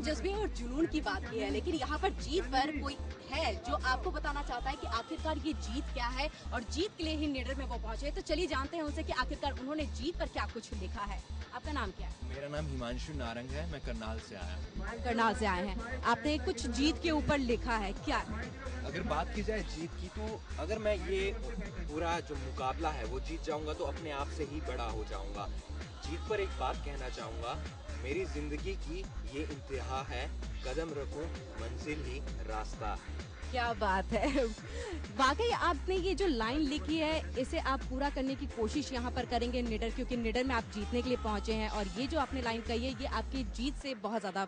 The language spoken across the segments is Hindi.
जज्बे और जुनून की बात की है, लेकिन यहाँ पर जीत पर कोई है जो आपको बताना चाहता है कि आखिरकार ये जीत क्या है और जीत के लिए ही निडर में वो पहुंचे। तो चलिए जानते हैं उनसे कि आखिरकार उन्होंने जीत पर क्या कुछ लिखा है। आपका नाम क्या है? मेरा नाम हिमांशु नारंग है, मैं करनाल से आया हूँ। आप करनाल से आए हैं, आपने कुछ जीत के ऊपर लिखा है, क्या है? अगर बात की जाए जीत की, तो अगर मैं ये पूरा जो मुकाबला है वो जीत जाऊंगा तो अपने आप से ही बड़ा हो जाऊंगा। जीत पर एक बात कहना चाहूँगा, मेरी ज़िंदगी की ये इंतहा है, कदम रखूं मंजिल ही रास्ता। क्या बात है। वाकई आपने ये जो लाइन लिखी है इसे आप पूरा करने की कोशिश यहाँ पर करेंगे निडर, क्योंकि निडर में आप जीतने के लिए पहुंचे हैं और ये जो आपने लाइन कही है ये आपकी जीत से बहुत ज्यादा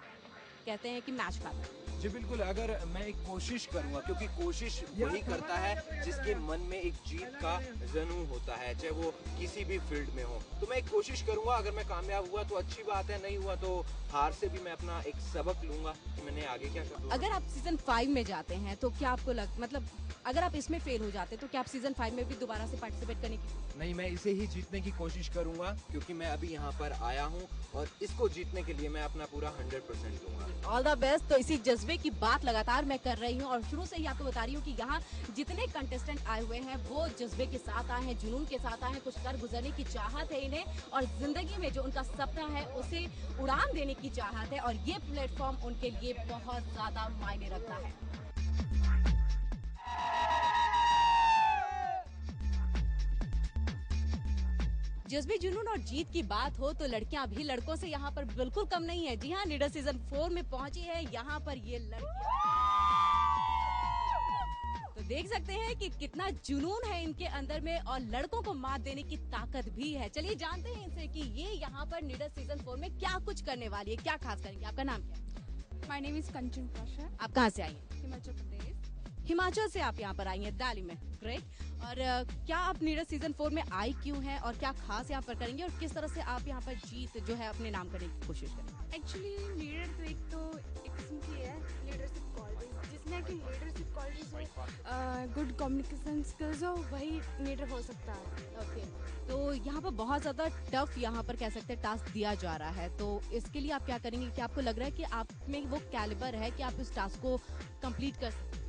कहते हैं कि मैच खाता है। जी बिल्कुल, अगर मैं एक कोशिश करूंगा, क्योंकि कोशिश वही करता है जिसके मन में एक जीत का जनून होता है, चाहे वो किसी भी फील्ड में हो। तो मैं एक कोशिश करूंगा, अगर मैं कामयाब हुआ तो अच्छी बात है, नहीं हुआ तो हार से भी मैं अपना एक सबक लूंगा कि मैंने आगे क्या करना। अगर आप सीजन 5 में जाते हैं तो क्या आपको मतलब अगर आप इसमें फेल हो जाते तो क्या आप सीजन 5 में भी दोबारा से पार्टिसिपेट करने की? नहीं, मैं इसे ही जीतने की कोशिश करूंगा, क्योंकि मैं अभी यहाँ पर आया हूँ और इसको जीतने के लिए मैं अपना पूरा 100% दूंगा। All the best. तो इसी जज्बे की बात लगातार मैं कर रही हूँ और शुरू से ही आपको बता रही हूँ कि यहाँ जितने कंटेस्टेंट आए हुए हैं वो जज्बे के साथ आए हैं, जुनून के साथ आए हैं, कुछ कर गुजरने की चाहत है इन्हें और जिंदगी में जो उनका सपना है उसे उड़ान देने की चाहत है और ये प्लेटफॉर्म उनके लिए बहुत ज्यादा मायने रखता है। जज्बे, जुनून और जीत की बात हो तो लड़कियां भी लड़कों से यहाँ पर बिल्कुल कम नहीं है। जी हाँ, निडर सीजन 4 में पहुंची है यहाँ पर ये लड़कियां। तो देख सकते हैं कि कितना जुनून है इनके अंदर में और लड़कों को मात देने की ताकत भी है। चलिए जानते हैं इनसे कि ये यहाँ पर निडर सीजन 4 में क्या कुछ करने वाली है, क्या खास करेंगे। आपका नाम क्या है? माय नेम इज कंचन पाशा, आप कहाँ से आई हैं? हिमाचल प्रदेश। हिमाचल से आप यहाँ पर आई हैं, दिल्ली में। ग्रेट। और क्या आप निडर सीजन 4 में आई क्यों हैं और क्या खास यहाँ पर करेंगे और किस तरह से आप यहाँ पर जीत जो है अपने नाम करने की कोशिश करेंगे? एक्चुअली लीडर तो एक किस्म की है लीडरशिप क्वालिटीज, जिसमें कि लीडरशिप क्वालिटीज हो, गुड कम्युनिकेशन स्किल्स हो, वही लीडर हो सकता है। ओके। तो यहाँ पर बहुत ज़्यादा टफ यहाँ पर कह सकते हैं टास्क दिया जा रहा है, तो इसके लिए आप क्या करेंगे? क्या आपको लग रहा है कि आप में वो कैलिबर है कि आप इस टास्क को कंप्लीट कर सकते हैं?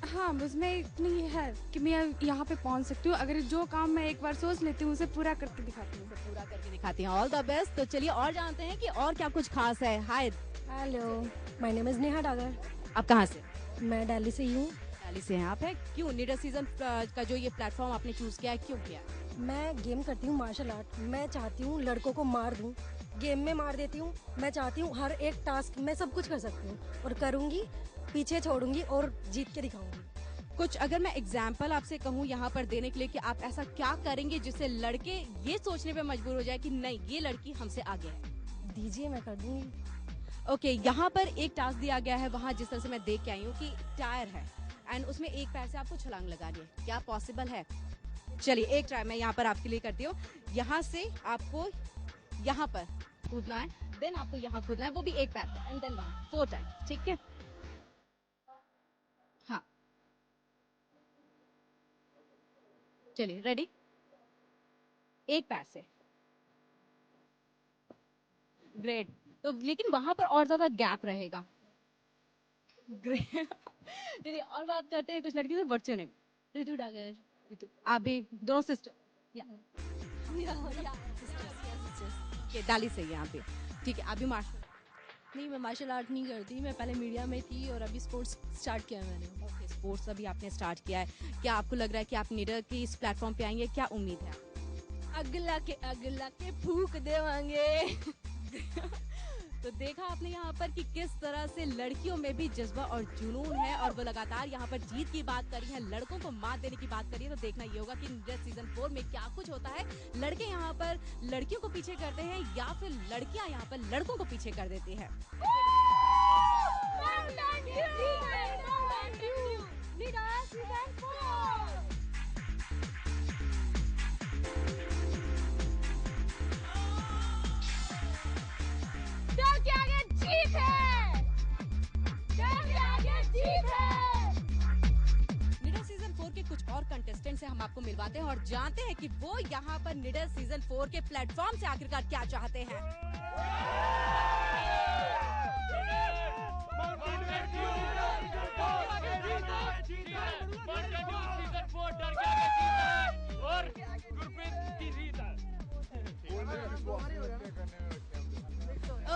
हाँ, उसमें इतनी है कि मैं यहाँ पे पहुँच सकती हूँ। अगर जो काम मैं एक बार सोच लेती हूँ उसे पूरा करके दिखाती हूँ। पूरा करके दिखाती हैं। All the best. तो चलिए और जानते हैं कि और क्या कुछ खास है। Hi, hello, my name is Neha Dagar. आप कहाँ से? मैं दिल्ली से ही हूँ। दिल्ली से हैं आप? है क्यों निडर सीजन का जो ये प्लेटफॉर्म आपने चूज किया है, क्यों किया? मैं गेम करती हूँ मार्शल आर्ट। मैं चाहती हूँ लड़कों को मार दूँ, गेम में मार देती हूँ। मैं चाहती हूँ हर एक टास्क मैं सब कुछ कर सकती हूँ और करूँगी, पीछे छोड़ूंगी और जीत के दिखाऊंगी। कुछ अगर मैं एग्जाम्पल आपसे कहूँ यहाँ पर देने के लिए कि आप ऐसा क्या करेंगे जिससे लड़के ये सोचने पे मजबूर हो जाए कि नहीं ये लड़की हमसे आगे है? दीजिए, मैं कर दूंगी। ओके, यहाँ पर एक टास्क दिया गया है, वहाँ जिस तरह से मैं देख के आई हूँ कि टायर है एंड उसमें एक पैर से आपको छलांग लगानी है, क्या पॉसिबल है? चलिए एक ट्राई मैं यहाँ पर आपके लिए करती हूँ। यहाँ से आपको यहाँ पर कूदना है, देन आपको यहाँ कूदना है, वो भी एक पैर पे एंड देन 4 टाइम, ठीक है? हाँ, चलिए रेडी? एक पैर से। ग्रेट। तो लेकिन वहां पर और ज्यादा गैप रहेगा। ग्रेट। चलिए और बात करते हैं कुछ लड़की से। बच्चे ने ऋतु डागर, ऋतु आप भी दोनों सिस्टर के डाली से यहाँ पे, ठीक है? आप भी मार्शल? नहीं, मैं मार्शल आर्ट नहीं करती। मैं पहले मीडिया में थी और अभी स्पोर्ट्स स्टार्ट किया है मैंने। ओके, स्पोर्ट्स अभी आपने स्टार्ट किया है। क्या आपको लग रहा है कि आप निडर के इस प्लेटफॉर्म पे आएंगे? क्या उम्मीद है? अगला के फूक देवांगे। तो देखा आपने यहाँ पर कि किस तरह से लड़कियों में भी जज्बा और जुनून है और वो लगातार यहाँ पर जीत की बात करी है, लड़कों को मात देने की बात करी है। तो देखना ये होगा कि निडर सीजन 4 में क्या कुछ होता है। लड़के यहाँ पर लड़कियों को पीछे करते हैं या फिर लड़कियां यहाँ पर लड़कों को पीछे कर देती है। निडर सीजन 4 के कुछ और कंटेस्टेंट से हम आपको मिलवाते हैं और जानते हैं कि वो यहाँ पर निडर सीजन 4 के प्लेटफॉर्म से आखिरकार क्या चाहते हैं।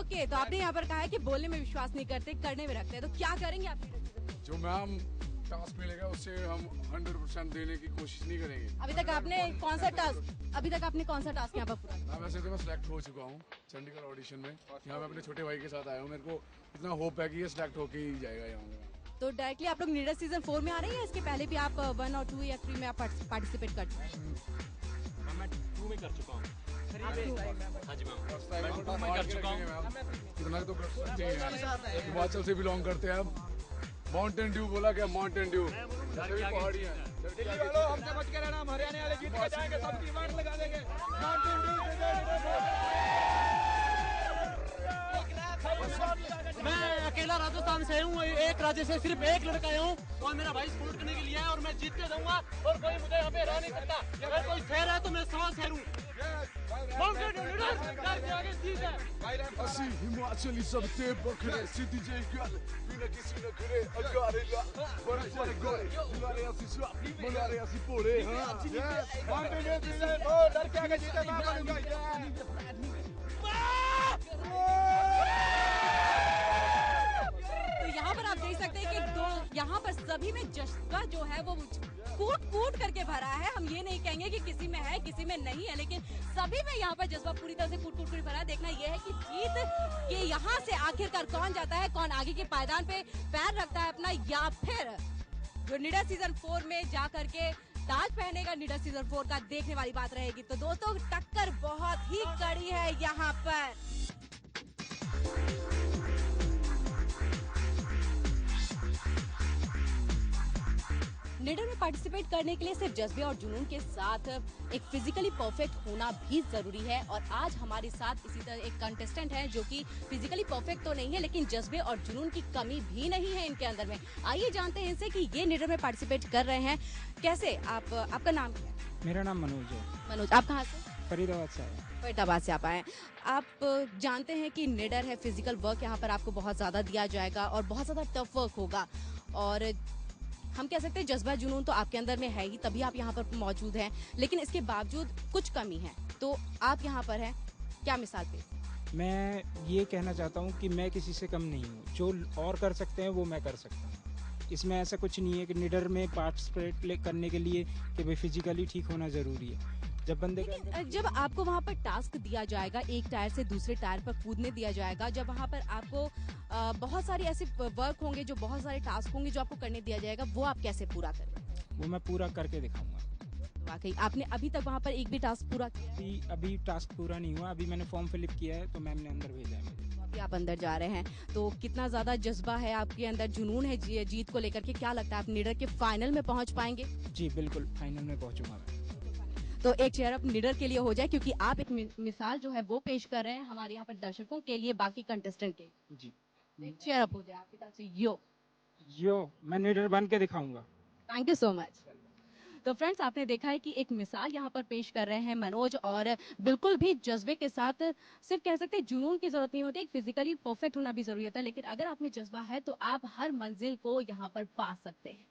ओके, तो आपने यहाँ पर कहा है कि बोलने में विश्वास नहीं करते, करने में रखते हैं, तो क्या करेंगे आप? जो मैम टास्क मिलेगा उससे हम 100% देने की कोशिश नहीं करेंगे। अभी तक आपने कौन सा टास्क यहाँ पर पूरा? मैम वैसे तो मैं सिलेक्ट हो चुका हूँ चंडीगढ़ ऑडिशन में। यहाँ मैं अपने छोटे भाई के साथ आया हूँ। मेरे को इतना होप है कि ये सिलेक्ट होके ही जाएगा यहाँ पे। तो डायरेक्टली आप लोग नीडर सीजन 4 में आ रहे हैं या इसके पहले भी आप 1 और 2 या 3 में आप पार्टिसिपेट कर चुके हैं? मैं 2 में कर चुका हूँ। हाँ जी मैम, मैं 2 में कर चुका हूँ। कितना तो कर सकते हैं। हिमाचल से बिलोंग करते हैं हम। माउंटेन ड्यू बोला क्या? माउंटेन ड्यू जैसे भी पहाड़ी है। दिल्ली वालों हमसे बच के रहना, हम हरियाणा वाले जीत के जाएंगे, सब डिमांड लगा देंगे। माउंटेन ड्यू मैं अकेला राजस्थान से हूँ, एक राज्य से सिर्फ एक लड़का आया हूँ और मेरा भाई सपोर्ट करने के लिए है और मैं जीत के जाऊंगा और कोई मुझे यहाँ पे हरा नहीं सकता। अगर कोई शहर है तो मैं 100 शहर हूँ। ਅਸੀਂ ਹਿਮਾਚਲੀ ਸਭ ਤੇ ਬਖਰੇ ਸਿੱਧੀ ਜਿਹੀ ਗੱਲ ਬਿਨਾਂ ਕਿਸੇ ਨਾ ਕਰੇ ਅਗਾਰੇਲਾ ਬੜੇ ਸਾਰੇ ਗੋਰੇ ਬੁਲਾਰੇ ਅਸੀਂ ਸਵਾਪ ਬੁਲਾਰੇ ਅਸੀਂ ਭੋਲੇ ਹਾਂ माउंटेन ड्यू सीजन 4 लड़के आगे जीते मैं बनूंगा। तो यहाँ पर आप देख सकते हैं कि यहाँ पर सभी में जज्बा जो है वो कूट कूट करके भरा है। हम ये नहीं कहेंगे कि किसी में है किसी में नहीं है, लेकिन सभी में यहाँ पर जज्बा पूरी तरह से कूट कूट कर भरा है। देखना ये है कि जीत के यहाँ से आखिरकार कौन जाता है, कौन आगे के पायदान पे पैर रखता है अपना, या फिर जो नीडर सीजन 4 में जा करके ताज पहनेगा नीडर सीजन 4 का, देखने वाली बात रहेगी। तो दोस्तों टक्कर बहुत ही कड़ी है यहाँ पर। नीडर में पार्टिसिपेट करने के लिए सिर्फ जज्बे और जुनून के साथ एक फिजिकली परफेक्ट होना भी जरूरी है। और आज हमारे साथ इसी तरह एक कंटेस्टेंट है जो कि फिजिकली परफेक्ट तो नहीं है, लेकिन जज्बे और जुनून की कमी भी नहीं है इनके अंदर में। आइए जानते हैं इनसे कि ये नीडर में पार्टिसिपेट कर रहे हैं कैसे। आपका नाम क्या है? मेरा नाम मनोज है। मनोज, आप कहाँ से? फरीदाबाद से आया। फरीदाबाद से आप आए। आप जानते हैं कि निडर है, फिजिकल वर्क यहाँ पर आपको बहुत ज्यादा दिया जाएगा और बहुत ज्यादा टफ वर्क होगा। और हम कह सकते हैं जज्बा जुनून तो आपके अंदर में है ही, तभी आप यहाँ पर मौजूद हैं, लेकिन इसके बावजूद कुछ कमी है। तो आप यहाँ पर हैं, क्या मिसाल पे? मैं ये कहना चाहता हूँ कि मैं किसी से कम नहीं हूँ। जो और कर सकते हैं वो मैं कर सकता हूँ। इसमें ऐसा कुछ नहीं है कि निडर में पार्टिसिपेट करने के लिए कि भाई फिजिकली ठीक होना ज़रूरी है। जब बंदे लेकिन जब आपको वहाँ पर टास्क दिया जाएगा, एक टायर से दूसरे टायर पर कूदने दिया जाएगा, जब वहाँ पर आपको बहुत सारी ऐसे वर्क होंगे, जो बहुत सारे टास्क होंगे जो आपको करने दिया जाएगा, वो आप कैसे पूरा करेंगे? वो मैं पूरा करके दिखाऊंगा। वाकई आपने अभी तक वहाँ पर एक भी टास्क पूरा किया? अभी टास्क पूरा नहीं हुआ। अभी मैंने फॉर्म फिलअप किया है तो मैम ने अंदर भेजा है मुझे। अभी आप अंदर जा रहे हैं, तो कितना ज्यादा जज्बा है आपके अंदर, जुनून है जीत को लेकर के? क्या लगता है आप निडर के फाइनल में पहुँच पाएंगे? जी बिल्कुल, फाइनल में पहुँचूंगा मैं। तो एक चेयर अप निडर के लिए हो जाए, क्योंकि आप एक मिसाल जो है वो पेश कर रहे हैं हमारे यहाँ पर दर्शकों के लिए, बाकी कंटेस्टेंट के। जी एक चेयर अप हो जाए आपकी तरफ से। यो मैं निडर बन के दिखाऊंगा। Thank you so much. तो फ्रेंड्स, आपने देखा है कि एक मिसाल यहाँ पर पेश कर रहे हैं मनोज, और बिल्कुल भी जज्बे के साथ सिर्फ कह सकते हैं जुनून की जरूरत नहीं होती, एक फिजिकली परफेक्ट होना भी जरूरी होता है। लेकिन अगर आप में जज्बा है तो आप हर मंजिल को यहाँ पर पा सकते हैं।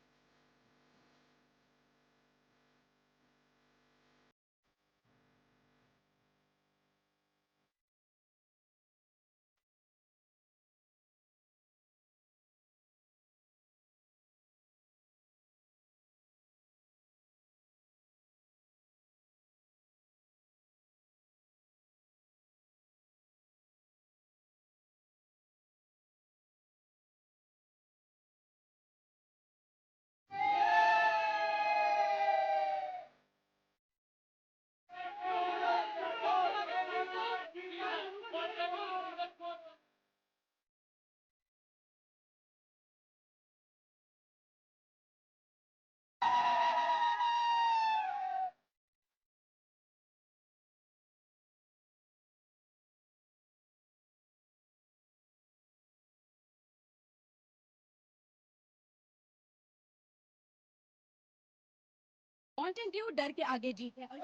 माउंटेन ड्यू डर के आगे जीत है, और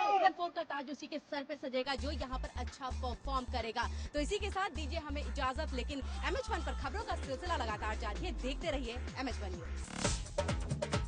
सीजन 4 का ताज उसी के सर पे सजेगा जो यहाँ पर अच्छा परफॉर्म करेगा। तो इसी के साथ दीजिए हमें इजाजत, लेकिन MH1 पर खबरों का सिलसिला लगातार जारी है। देखते रहिए MH1 न्यूज।